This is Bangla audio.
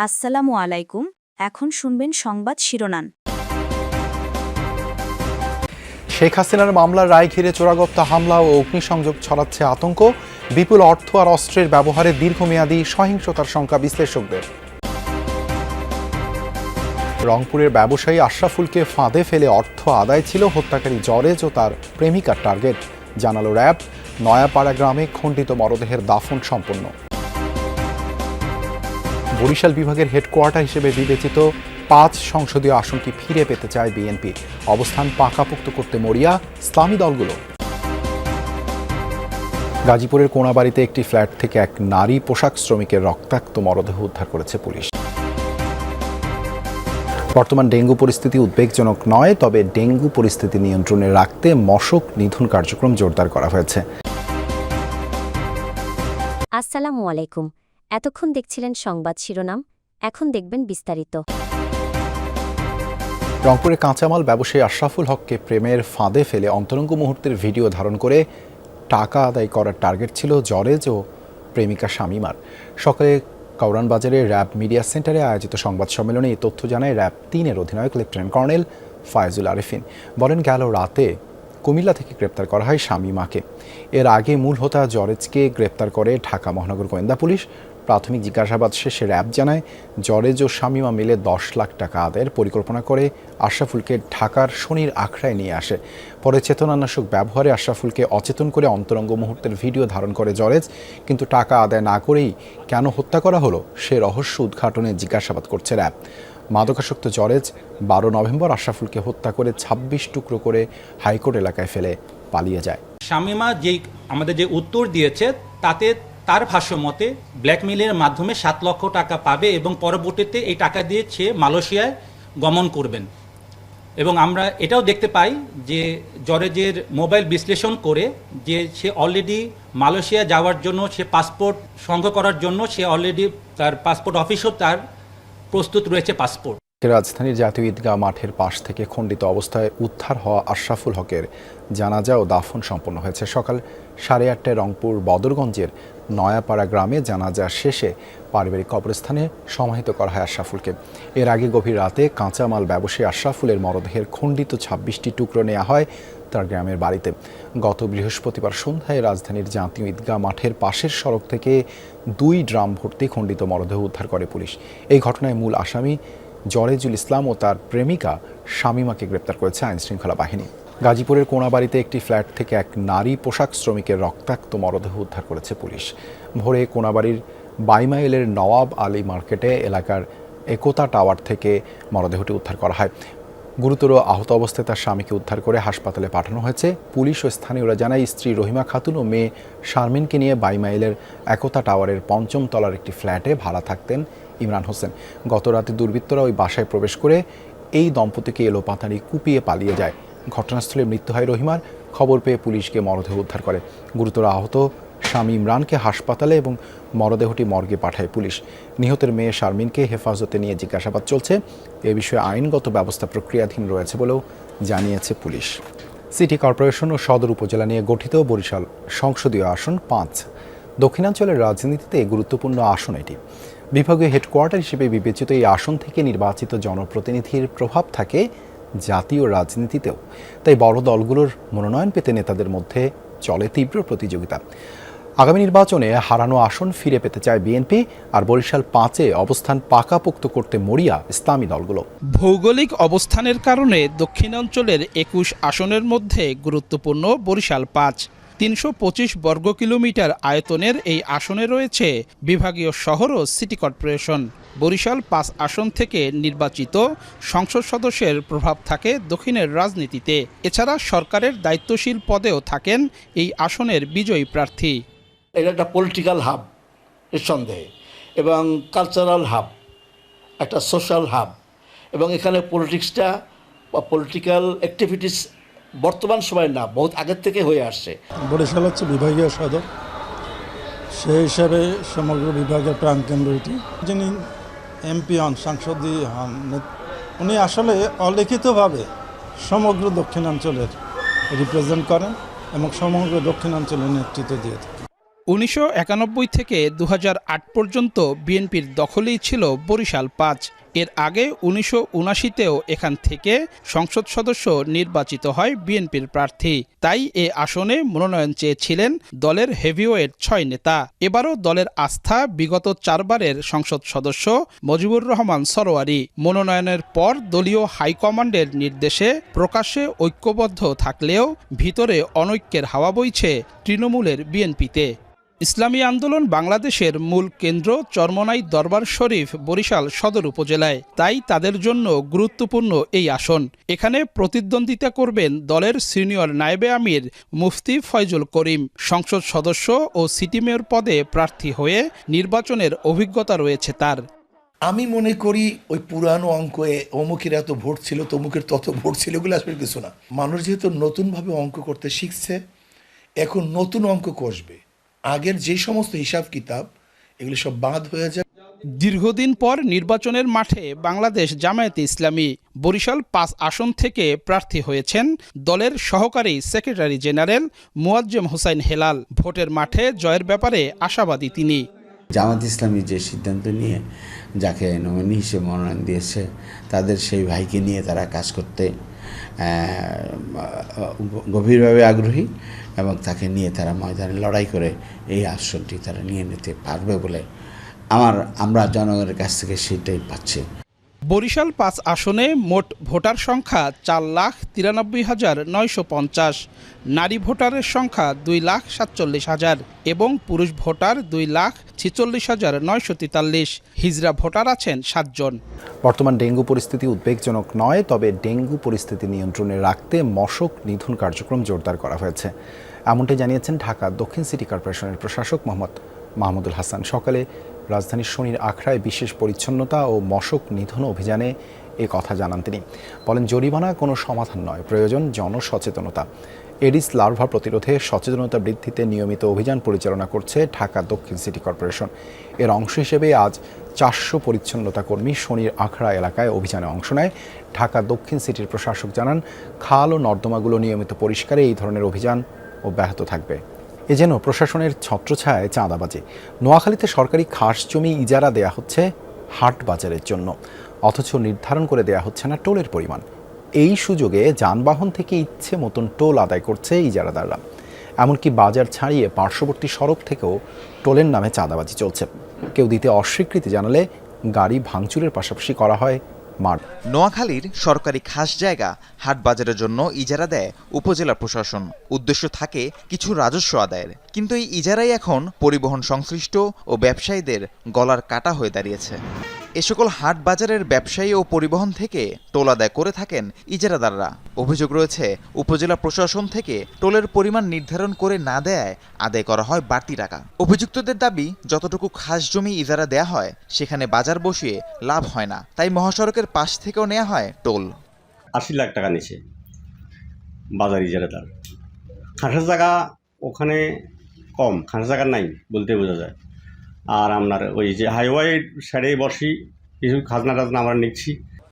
আসসালামু আলাইকুম। এখন শুনবেন সংবাদ শিরোনাম। শেখ হাসিনার মামলার রায় ঘিরে চোরাগোপ্তা হামলা ও অগ্নিসংযোগ ছড়াচ্ছে আতঙ্ক, বিপুল অর্থ আর অস্ত্রের ব্যবহারে দীর্ঘমেয়াদী সহিংসতার শঙ্কা বিশ্লেষকদের। রংপুরের ব্যবসায়ী আশরাফুলকে ফাঁদে ফেলে অর্থ আদায় ছিল হত্যাকারী জরেজ ও তার প্রেমিকার টার্গেট, জানালো র্যাব। নয়াপাড়া গ্রামে খণ্ডিত মরদেহের দাফন সম্পন্ন। বরিশাল বিভাগের হেডকোয়ার্টার হিসেবে বিবেচিত ৫ সংসদীয় আসনটি ফিরে পেতে চায় বিএনপি। অবস্থান পাকাপোক্ত করতে মরিয়া ইসলামী দলগুলো। গাজীপুরের কোনাবাড়িতে একটি ফ্ল্যাট থেকে এক নারী পোশাক শ্রমিকের রক্তাক্ত মরদেহ উদ্ধার করেছে পুলিশ। বর্তমান ডেঙ্গু পরিস্থিতি উদ্বেগজনক নয়, তবে ডেঙ্গু পরিস্থিতি নিয়ন্ত্রণে রাখতে মশক নিধন কার্যক্রম জোরদার করা হয়েছে। আসসালামু আলাইকুম। এতক্ষণ দেখছিলেন সংবাদ শিরোনাম, এখন দেখবেন বিস্তারিত। রংপুরে কাঁচামাল ব্যবসায়ী আশরাফুল হককে প্রেমের ফাঁদে ফেলে অন্তরঙ্গ মুহূর্তের ভিডিও ধারণ করে টাকা আদায় করার টার্গেট ছিল জরেজ ও প্রেমিকা শামীমার। সকালে কাউরান বাজারে র্যাব মিডিয়া সেন্টারে আয়োজিত সংবাদ সম্মেলনে এই তথ্য জানায় র্যাব ৩-এর অধিনায়ক লেফটেন্যান্ট কর্নেল ফায়জুল আরেফিন। বলেন, গেল রাতে কুমিল্লা থেকে গ্রেপ্তার করা হয় শামীমাকে। এর আগে মূল হোতা জরেজকে গ্রেপ্তার করে ঢাকা মহানগর গোয়েন্দা পুলিশ। প্রাথমিক জিজ্ঞাসাবাদ শেষে র্যাব জানায়, জরেজ ও শামীমা মিলে ১০ লাখ টাকা আদায়ের পরিকল্পনা করে আশরাফুলকে ঢাকার শনির আখড়ায় নিয়ে আসে। পরে চেতনানাশক ব্যবহারে আশরাফুলকে অচেতন করে অন্তরঙ্গ মুহূর্তের ভিডিও ধারণ করে জরেজ, কিন্তু টাকা আদায় না করেই কেন হত্যা করা হলো সে রহস্য উদ্ঘাটনে জিজ্ঞাসাবাদ করছে র্যাব। মাদকাসক্ত জরেজ ১২ নভেম্বর আশরাফুলকে হত্যা করে ২৬ টুকরো করে হাইকোর্ট এলাকায় ফেলে পালিয়ে যায়। শামীমা আমাদের যে উত্তর দিয়েছে তাতে তার ভাষ্য মতে ব্ল্যাকমেইলের মাধ্যমে ৭ লক্ষ টাকা পাবে এবং পরবর্তীতে এই টাকা দিয়ে সে মালয়েশিয়ায় গমন করবেন। এবং আমরা এটাও দেখতে পাই যে জরেজের মোবাইল বিশ্লেষণ করে যে সে অলরেডি মালয়েশিয়া যাওয়ার জন্য, সে পাসপোর্ট সংগ্রহ করার জন্য সে অলরেডি তার পাসপোর্ট অফিসও তার প্রস্তুত রয়েছে পাসপোর্ট। রাজধানীর জাতীয় ঈদগাহ মাঠের পাশ থেকে খণ্ডিত অবস্থায় উদ্ধার হওয়া আশরাফুল হকের জানাজা ও দাফন সম্পন্ন হয়েছে। সকাল 8:30টায় রংপুর বদরগঞ্জের নয়াপাড়া গ্রামে জানাজা শেষে পারিবারিক কবরস্থানে সমাহিত করা হয় আশরাফুলকে। এর আগে গভীর রাতে কাঁচামাল ব্যবসায়ী আশরাফুলের মরদেহের খণ্ডিত ২৬টি টুকরো নেওয়া হয় তার গ্রামের বাড়িতে। গত বৃহস্পতিবার সন্ধ্যায় রাজধানীর জাতীয় ঈদগাহ মাঠের পাশের সড়ক থেকে ২ ড্রাম ভর্তি খণ্ডিত মরদেহ উদ্ধার করে পুলিশ। এই ঘটনায় মূল আসামি জরেজুল ইসলাম ও তার প্রেমিকা শামীমাকে গ্রেপ্তার করেছে আইনশৃঙ্খলা বাহিনী। গাজীপুরের কোনাবাড়িতে একটি ফ্ল্যাট থেকে এক নারী পোশাক শ্রমিকের রক্তাক্ত মরদেহ উদ্ধার করেছে পুলিশ। ভোরে কোনাবাড়ির বাইমাইলের নওয়াব আলী মার্কেটে এলাকার একতা টাওয়ার থেকে মরদেহটি উদ্ধার করা হয়। গুরুতর আহত অবস্থায় তার স্বামীকে উদ্ধার করে হাসপাতালে পাঠানো হয়েছে। পুলিশ ও স্থানীয়রা জানায়, স্ত্রী রহিমা খাতুন ও মেয়ে শারমিনকে নিয়ে বাইমাইলের একতা টাওয়ারের ৫ম তলার একটি ফ্ল্যাটে ভাড়া থাকতেন ইমরান হোসেন। গত রাতে দুর্বৃত্তরা ওই বাসায় প্রবেশ করে এই দম্পতিকে এলোপাতাড়ি কুপিয়ে পালিয়ে যায়। ঘটনাস্থলে মৃত্যু হয় রহিমার। খবর পেয়ে পুলিশ গিয়ে মরদেহ উদ্ধার করে। গুরুতর আহত স্বামী ইমরানকে হাসপাতালে এবং মরদেহটি মর্গে পাঠায় পুলিশ। নিহতের মেয়ে শারমিনকে হেফাজতে নিয়ে জিজ্ঞাসাবাদ চলছে। এ বিষয়ে আইনগত ব্যবস্থা প্রক্রিয়াধীন রয়েছে বলেও জানিয়েছে পুলিশ। সিটি কর্পোরেশন ও সদর উপজেলা নিয়ে গঠিত বরিশাল সংসদীয় আসন ৫ দক্ষিণাঞ্চলের রাজনীতিতে গুরুত্বপূর্ণ আসন এটি। বিভাগীয় হেডকোয়ার্টার হিসেবে বিবেচিত এই আসন থেকে নির্বাচিত জনপ্রতিনিধির প্রভাব থাকে জাতীয় রাজনীতিতেও। তাই বড় দলগুলোর মনোনয়ন পেতে নেতাদের মধ্যে চলে তীব্র প্রতিযোগিতা। আগামী নির্বাচনে হারানো আসন ফিরে পেতে চায় বিএনপি, আর বরিশাল ৫-এ অবস্থান পাকাপোক্ত করতে মরিয়া ইসলামী দলগুলো। ভৌগোলিক অবস্থানের কারণে দক্ষিণাঞ্চলের ২১ আসনের মধ্যে গুরুত্বপূর্ণ বরিশাল ৫। ৩২৫ বর্গ কিলোমিটার আয়তনের এই আসনে রয়েছে বিভাগীয় শহর ও সিটি কর্পোরেশন। বরিশাল ৫ আসন থেকে নির্বাচিত সংসদ সদস্যের প্রভাব থাকে দক্ষিণের রাজনীতিতে। এছাড়া সরকারের দায়িত্বশীল পদেও থাকেন এই আসনের বিজয়ী প্রার্থী। এটা একটা পলিটিক্যাল হাব নিঃসন্দেহে, এবং কালচারাল হাব, একটা সোশ্যাল হাব, এবং এখানে পলিটিক্সটা বা পলিটিক্যাল অ্যাক্টিভিটিস বর্তমান সময় না, বহুত আগের থেকে হয়ে আসছে। বরিশাল হচ্ছে বিভাগীয় সদর, সেই হিসাবে সমগ্র বিভাগের প্রাণকেন্দ্র এটি। যিনি এমপি হন, সাংসদই হন, উনি আসলে অলিখিতভাবে সমগ্র দক্ষিণাঞ্চলের রিপ্রেজেন্ট করেন এবং সমগ্র দক্ষিণাঞ্চলের নেতৃত্ব দিয়ে থাকেন। 1991 থেকে 2008 পর্যন্ত বিএনপির দখলেই ছিল বরিশাল 5। এর আগে 1979তেও এখান থেকে সংসদ সদস্য নির্বাচিত হয় বিএনপির প্রার্থী। তাই এ আসনে মনোনয়ন চেয়েছিলেন দলের হেভিওয়েট 6 নেতা। এবারও দলের আস্থা বিগত 4 বারের সংসদ সদস্য মজিবুর রহমান সরোয়ারি। মনোনয়নের পর দলীয় হাইকমান্ডের নির্দেশে প্রকাশ্যে ঐক্যবদ্ধ থাকলেও ভিতরে অনৈক্যের হাওয়া বইছে তৃণমূলের বিএনপিতে। ইসলামী আন্দোলন বাংলাদেশের মূল কেন্দ্র চরমোনাই দরবার শরীফ বরিশাল সদর উপজেলায়, তাই তাদের জন্য গুরুত্বপূর্ণ এই আসন। এখানে প্রতিদ্বন্দ্বিতা করবেন দলের সিনিয়র নায়েবে আমির মুফতি ফয়জুল করিম। সংসদ সদস্য ও সিটি মেয়র পদে প্রার্থী হয়ে নির্বাচনের অভিজ্ঞতা রয়েছে তার। আমি মনে করি ওই পুরানো অঙ্কে অমুকের এত ভোট ছিল তমুকের তত ভোট ছিল, এগুলো আসলে কিছু না। মানুষ যেহেতু নতুনভাবে অঙ্ক করতে শিখছে, এখন নতুন অঙ্ক কষবে। আগের যে সমস্ত হিসাব কিতাব এগুলো সব বাদ হয়ে যায়। দীর্ঘদিন পর নির্বাচনের মাঠে বাংলাদেশ জামায়াতে ইসলামী। বরিশাল 5 আসন থেকে প্রার্থী হয়েছেন দলের সহকারী সেক্রেটারি জেনারেল মুয়াজ্জেম হোসাইন হেলাল। ভোটের মাঠে জয়ের ব্যাপারে আশাবাদী তিনি। জামাত ইসলামী যে সিদ্ধান্ত নিয়ে যাকে নমিনি হিসেবে মনোনয়ন দিয়েছে, তাদের সেই ভাইকে নিয়ে তারা কাজ করতে গভীরভাবে আগ্রহী এবং তাকে নিয়ে তারা ময়দানে লড়াই করে এই আসনটি তারা নিয়ে নিতে পারবে বলে আমরা জনগণের কাছ থেকে সেটাই পাচ্ছি। বরিশাল 5 আসনে মোট ভোটার সংখ্যা 4,93,950, নারী ভোটারের সংখ্যা 2,47,000 এবং পুরুষ ভোটার 2,46,943। হিজড়া ভোটার আছেন 7 জন। বর্তমান ডেঙ্গু পরিস্থিতি উদ্বেগজনক নয়, তবে ডেঙ্গু পরিস্থিতি নিয়ন্ত্রণে রাখতে মশক নিধন কার্যক্রম জোরদার করা হয়েছে, এমনটাই জানিয়েছেন ঢাকা দক্ষিণ সিটি কর্পোরেশনের প্রশাসক মোহাম্মদ মাহমুদুল হাসান। সকালে রাজধানীর শনির আখড়ায় বিশেষ পরিচ্ছন্নতা ও মশক নিধন অভিযানে এ কথা জানান তিনি। বলেন, জরিমানা কোনো সমাধান নয়, প্রয়োজন জনসচেতনতা। এডিস লার্ভা প্রতিরোধে সচেতনতা বৃদ্ধিতে নিয়মিত অভিযান পরিচালনা করছে ঢাকা দক্ষিণ সিটি কর্পোরেশন। এর অংশ হিসেবে আজ 400 পরিচ্ছন্নতা কর্মী শনির আখড়া এলাকায় অভিযানে অংশ নেয়। ঢাকা দক্ষিণ সিটির প্রশাসক জানান, খাল ও নর্দমাগুলো নিয়মিত পরিষ্কারে এই ধরনের অভিযান অব্যাহত থাকবে। এ যেন প্রশাসনের ছত্রছায়ায় চাঁদাবাজি। নোয়াখালীতে সরকারি খাস জমি ইজারা দেয়া হচ্ছে হাট বাজারের জন্য, অথচ নির্ধারণ করে দেয়া হচ্ছে না টোলের পরিমাণ। এই সুযোগে যানবাহন থেকে ইচ্ছে মতন টোল আদায় করছে ইজারাদাররা। এমনকি বাজার ছাড়িয়ে পার্শ্ববর্তী সড়ক থেকেও টোলের নামে চাঁদাবাজি চলছে। কেউ দিতে অস্বীকৃতি জানালে গাড়ি ভাঙচুরের পাশাপাশি করা হয় মার। নোয়াখালীর সরকারি খাস জায়গা হাট বাজারের জন্য ইজারা দেয় উপজেলা প্রশাসন। উদ্দেশ্য থাকে কিছু রাজস্ব আদায়ের, কিন্তু এই ইজারাই এখন পরিবহন সংশ্লিষ্ট ও ব্যবসায়ীদের গলার কাটা হয়ে দাঁড়িয়েছে। এ সকল হাট বাজারের ব্যবসায়ী ও পরিবহন থেকে টোল আদায় করে থাকেন ইজারাদাররা। অভিযোগ রয়েছে, উপজেলা প্রশাসন থেকে টোলের পরিমাণ নির্ধারণ করে না দেয়ায় আদায় করা হয় বাড়তি টাকা। অভিযুক্তদের দাবি, যতটুকু খাস জমি ইজারা দেয়া হয় সেখানে বাজার বসিয়ে লাভ হয় না, তাই মহাসড়কের পাশ থেকেও নেওয়া হয় টোল। 80 লাখ টাকা নিছে বাজার ইজারাদার। খাসের জায়গা ওখানে কম, খাসের জায়গা নাই বলতে বোঝা যায়। আর আপনার ওই যে হাইওয়ে সাইডে বসি কিছু খাজনা টাজনা আমরা নিচ্ছি,